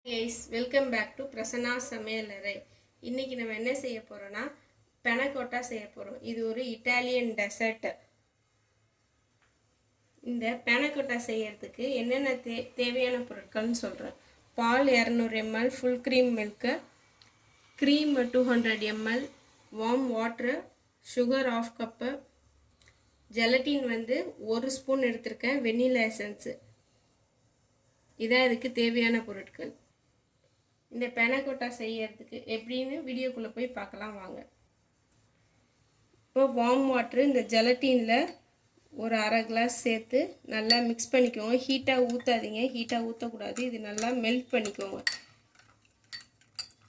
guys, welcome back to Prasanna சமையலறை. இன்னைக்கு நம்ம என்ன செய்ய போறோம்னா பனகோட்டா செய்ய போறோம். இது ஒரு இட்டாலியன் டெசர்ட். இந்த பனகோட்டா செய்யிறதுக்கு என்னென்ன தேவையான பொருட்கள்னு சொல்றேன். பால் 200 ml, full cream milk, cream 200 ml, warm water, sugar 1/2 cup, gelatin வந்து 1 ஸ்பூன் எடுத்துர்க்கேன், vanilla essence. இதான் இதுக்கு தேவையான பொருட்கள். இந்த பனகோட்டா செய்யிறதுக்கு எப்படின்னு வீடியோக்குள்ள போய் பார்க்கலாம் வாங்க. இப்போ வார்ம் வாட்டர் இந்த ஜெலட்டின்ல ஒரு 1/2 கிளாஸ் சேர்த்து நல்லா mix பண்ணிக்கோங்க. ஹீட்டா ஊத்தாதீங்க, ஹீட்டா ஊத்த கூடாது. இது நல்லா மெல்ட் பண்ணிக்கோங்க.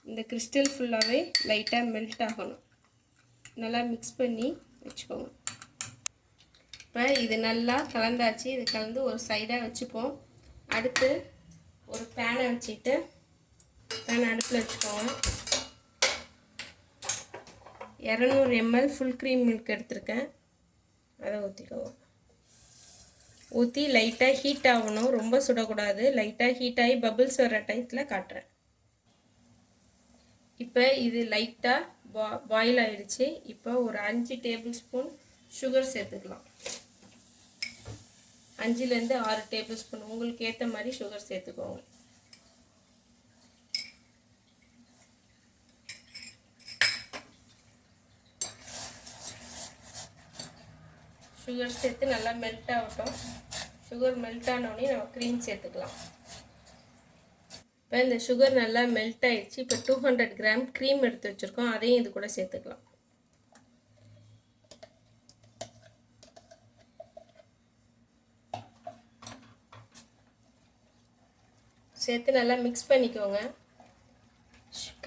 இந்த கிறிஸ்டல் ஃபுல்லாவே லைட்டா மெல்ட் ஆகணும். நல்லா mix பண்ணி வெச்சுக்கோங்க. இப்போ இது நல்லா கலந்தாச்சு. இது கலந்து ஒரு சைடா வெச்சுப்போம். அடுத்து ஒரு pan வச்சிட்டு pan அடுப்புல வச்சுக்கோங்க. 200 ml full cream milk எடுத்துர்க்கேன். அதை ஊத்திக்கோங்க. ஊத்தி லைட்டா ஹீட் ஆகணும், ரொம்ப சுட கூடாது. லைட்டா ஹீட் ஆகி பபிள்ஸ் வர டைம்ல காட்றேன். இப்போ இது லைட்டா பாயில் ஆயிடுச்சு. இப்போ ஒரு 5 டேபிள்ஸ்பூன் சுகர் சேர்த்துக்கலாம். 5 ல இருந்து 6 டேபிள்ஸ்பூன் உங்களுக்கு ஏத்த மாதிரி சுகர் சேர்த்துக்கோங்க. சுகர் சேர்த்து நல்லா மெல்ட் ஆகட்டும். சுகர் மெல்ட் ஆனோடனே நம்ம க்ரீம் சேர்த்துக்கலாம். இப்போ இந்த சுகர் நல்லா மெல்ட் ஆயிடுச்சு. இப்போ 200 கிராம் க்ரீம் எடுத்து வச்சுருக்கோம், அதையும் இது கூட சேர்த்துக்கலாம். சேர்த்து நல்லா மிக்ஸ் பண்ணிக்கோங்க.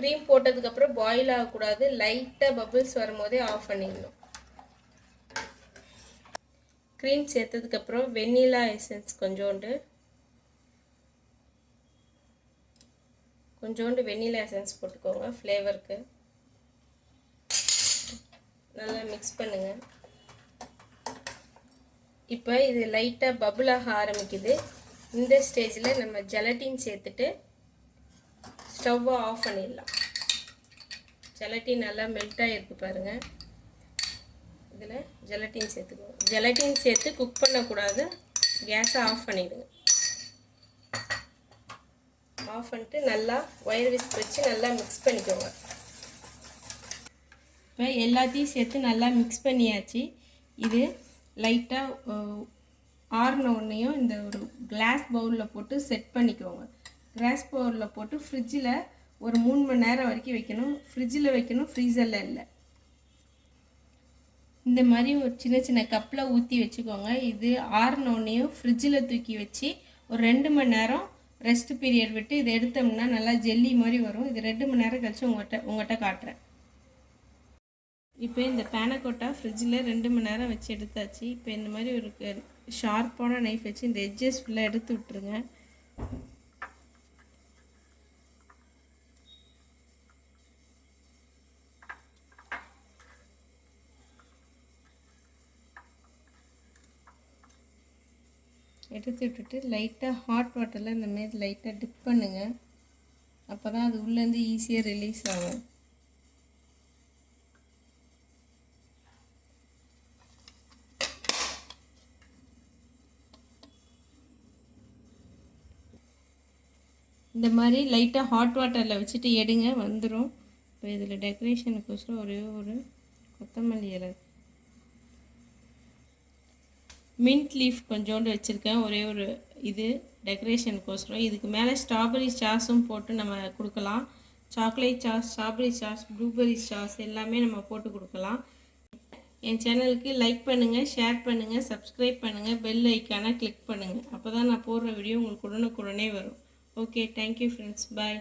க்ரீம் போட்டதுக்கப்புறம் பாயில் ஆகக்கூடாது. லைட்டாக பபிள்ஸ் வரும்போதே ஆஃப் பண்ணிடணும். க்ரீம் சேர்த்ததுக்கப்புறம் வெண்ணிலா எசன்ஸ் கொஞ்சோண்டு வெண்ணிலா எசன்ஸ் போட்டுக்கோங்க ஃப்ளேவருக்கு. நல்லா மிக்ஸ் பண்ணுங்க. இப்போ இது லைட்டாக பபிள் ஆக ஆரம்பிக்குது. இந்த ஸ்டேஜில் நம்ம ஜெலட்டின் சேர்த்துட்டு ஸ்டவ்வை ஆஃப் பண்ணிடலாம். ஜெலட்டின் நல்லா மெல்ட் ஆகிருக்கு பாருங்கள். இதில் ஜெலட்டின் சேர்த்துக்கோங்க. ஜெலட்டின் சேர்த்து குக் பண்ணக்கூடாது. கேஸை ஆஃப் பண்ணிவிடுங்க. ஆஃப் பண்ணிட்டு நல்லா ஒயர் விஸ்க் வச்சு நல்லா மிக்ஸ் பண்ணிக்கோங்க. இப்போ எல்லாத்தையும் சேர்த்து நல்லா மிக்ஸ் பண்ணியாச்சு. இது லைட்டாக ஆறுனோடனையும் இந்த ஒரு கிளாஸ் பவுலில் போட்டு செட் பண்ணிக்கோங்க. கிளாஸ் பவுலில் போட்டு ஃப்ரிட்ஜில் ஒரு 3 மணி நேரம் வரைக்கும் வைக்கணும். ஃப்ரிட்ஜில் வைக்கணும், ஃப்ரீசரில் இல்லை. இந்த மாதிரி ஒரு சின்ன சின்ன கப்பில் ஊற்றி வச்சுக்கோங்க. இது ஆறுனோடனையும் ஃப்ரிட்ஜில் தூக்கி வச்சு ஒரு 2 மணி நேரம் ரெஸ்ட் பீரியட் விட்டு இதை எடுத்தோம்னா நல்லா ஜெல்லி மாதிரி வரும். இது 2 மணி நேரம் கழிச்சு உங்கள்கிட்ட காட்டுறேன். இப்போ இந்த பனகோட்டா ஃப்ரிட்ஜில் 2 மணி நேரம் வச்சு எடுத்தாச்சு. இப்போ இந்த மாதிரி ஒரு ஷார்ப்பான நைஃப் வச்சு இந்த எட்ஜஸ் ஃபுல்லாக எடுத்து விட்டுருங்க. எடுத்து விட்டுட்டு லைட்டாக ஹாட் வாட்டரில் இந்த மாதிரி லைட்டாக டிப் பண்ணுங்கள். அப்போ தான் அது உள்ளேருந்து ஈஸியாக ரிலீஸ் ஆகும். இந்த மாதிரி லைட்டாக ஹாட் வாட்டரில் வச்சுட்டு எடுங்க, வந்துடும். இப்போ இதில் டெக்கரேஷனுக்கோசரம் ஒரே ஒரு கொத்தமல்லி இலை, மின்ட் லீஃப் கொஞ்சோண்டு வச்சுருக்கேன். ஒரே ஒரு இது டெக்கரேஷனுக்கோசரம். இதுக்கு மேலே ஸ்ட்ராபெரி சாஸும் போட்டு நம்ம கொடுக்கலாம். Chocolate sauce, strawberry sauce, blueberry sauce எல்லாமே நம்ம போட்டு கொடுக்கலாம். என் சேனலுக்கு லைக் பண்ணுங்கள், ஷேர் பண்ணுங்கள், சப்ஸ்கிரைப் பண்ணுங்கள், பெல் ஐக்கானை கிளிக் பண்ணுங்கள். அப்போ தான் நான் போடுற வீடியோ உங்களுக்கு உடனுக்குடனே வரும். ஓகே, தேங்க்யூ ஃப்ரெண்ட்ஸ், பாய்.